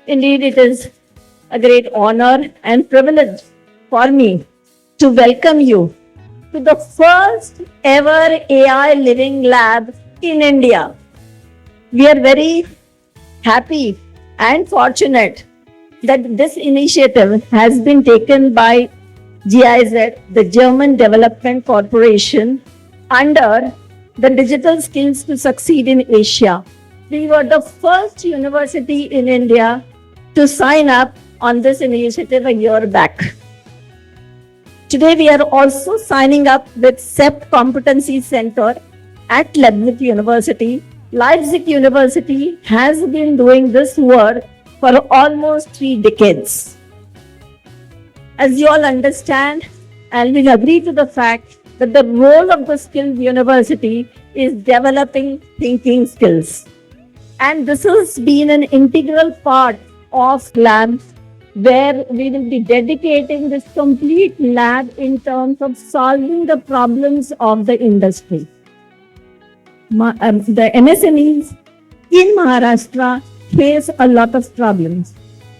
Indeed, it is a great honor and privilege for me to welcome you to the first ever AI Living Lab in India. We are very happy and fortunate that this initiative has been taken by GIZ, the German Development Corporation, under the Digital Skills to Succeed in Asia. We were the first university in India to sign up on this initiative a year back. Today, we are also signing up with CEP Competency Center at Leibniz University. Leipzig University has been doing this work for almost 3 decades. As you all understand, and we agree to the fact that the role of the Skills University is developing thinking skills. And this has been an integral part of lab where we will be dedicating this complete lab in terms of solving the problems of the industry. The MSMEs in Maharashtra face a lot of problems.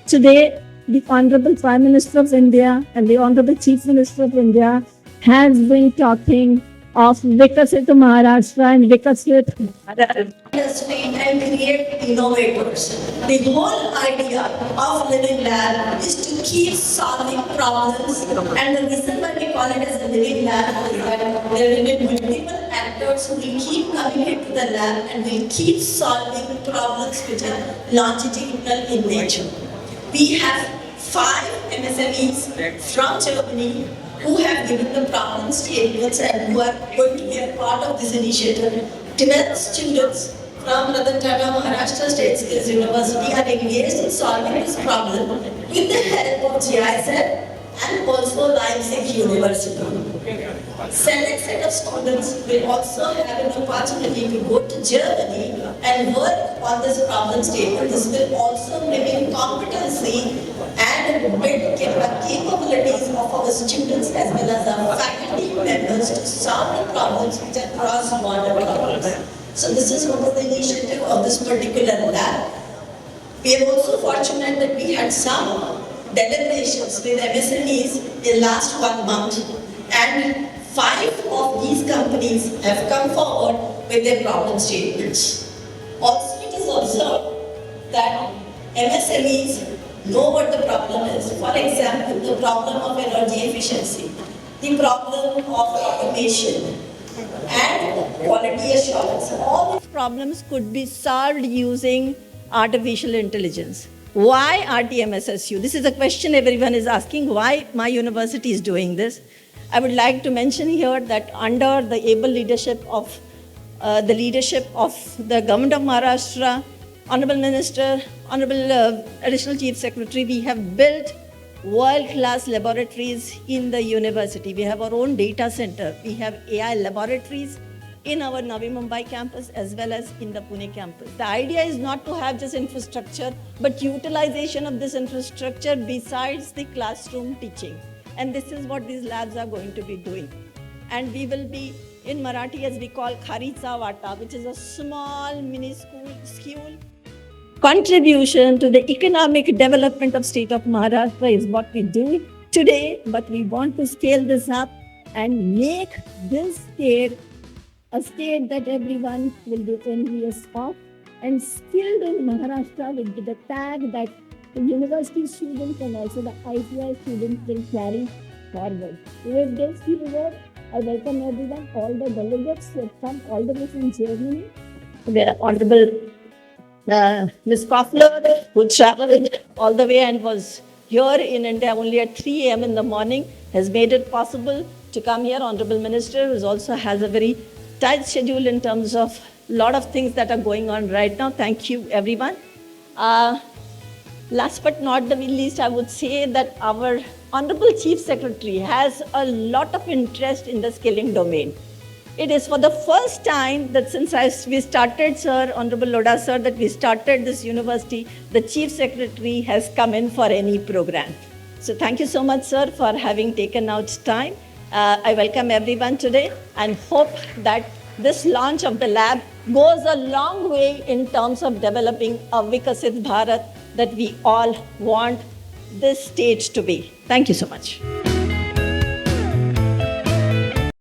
Today, the Honorable Prime Minister of India and the Honorable Chief Minister of India has been talking of Vikasit Maharashtra and Vikasit Bharat. Industry and create innovators. The whole idea of Living Lab is to keep solving problems, and the reason why we call it as a Living Lab is that there will be multiple actors who will keep coming into the lab and will keep solving problems which are longitudinal in nature. We have 5 MSMEs from Germany who have given the problem statements and who are going to be a part of this initiative. 12 students from Ratan Tata Maharashtra State Skills University are engaged in solving this problem with the help of GIZ and also Leipzig University. Select set of students will also have an opportunity to go to Germany and work on this problem statement. This will also bring in competency and build capabilities of our students as well as our faculty members to solve the problems which are cross-border problems. So this is one of the initiative of this particular lab. We are also fortunate that we had some deliberations with MSMEs in last 1 month, and 5 of these companies have come forward with their problem statements. Also, it is observed that MSMEs know what the problem is. For example, the problem of energy efficiency, the problem of automation, and quality assurance. All these problems could be solved using artificial intelligence. Why RTMSSU? This is a question everyone is asking, why my university is doing this. I would like to mention here that under the able leadership of the Government of Maharashtra, Honorable Minister, Honorable Additional Chief Secretary, we have built world-class laboratories in the university. We have our own data center. We have AI laboratories in our Navi Mumbai campus as well as in the Pune campus. The idea is not to have just infrastructure, but utilization of this infrastructure besides the classroom teaching. And this is what these labs are going to be doing. And we will be, in Marathi, as we call Kharitsa Vata, which is a small mini school. Contribution to the economic development of state of Maharashtra is what we do today, but we want to scale this up and make this state a state that everyone will be envious of, and skilled in Maharashtra will be the tag that the university students and also the ITI students will carry forward. With this keyword, I welcome everyone, all the delegates who have come all the way from Germany. The Honorable Ms. Koffler, who traveled all the way and was here in India only at 3 a.m. in the morning, has made it possible to come here. Honorable Minister, who also has a very tight schedule in terms of a lot of things that are going on right now. Thank you, everyone. Last but not the least, I would say that our Honorable Chief Secretary has a lot of interest in the skilling domain. It is for the first time that since we started, Sir, Honorable Lodha Sir, that we started this university, the Chief Secretary has come in for any program. So thank you so much, Sir, for having taken out time. I welcome everyone today and hope that this launch of the lab goes a long way in terms of developing a Vikasit Bharat that we all want this stage to be. Thank you so much.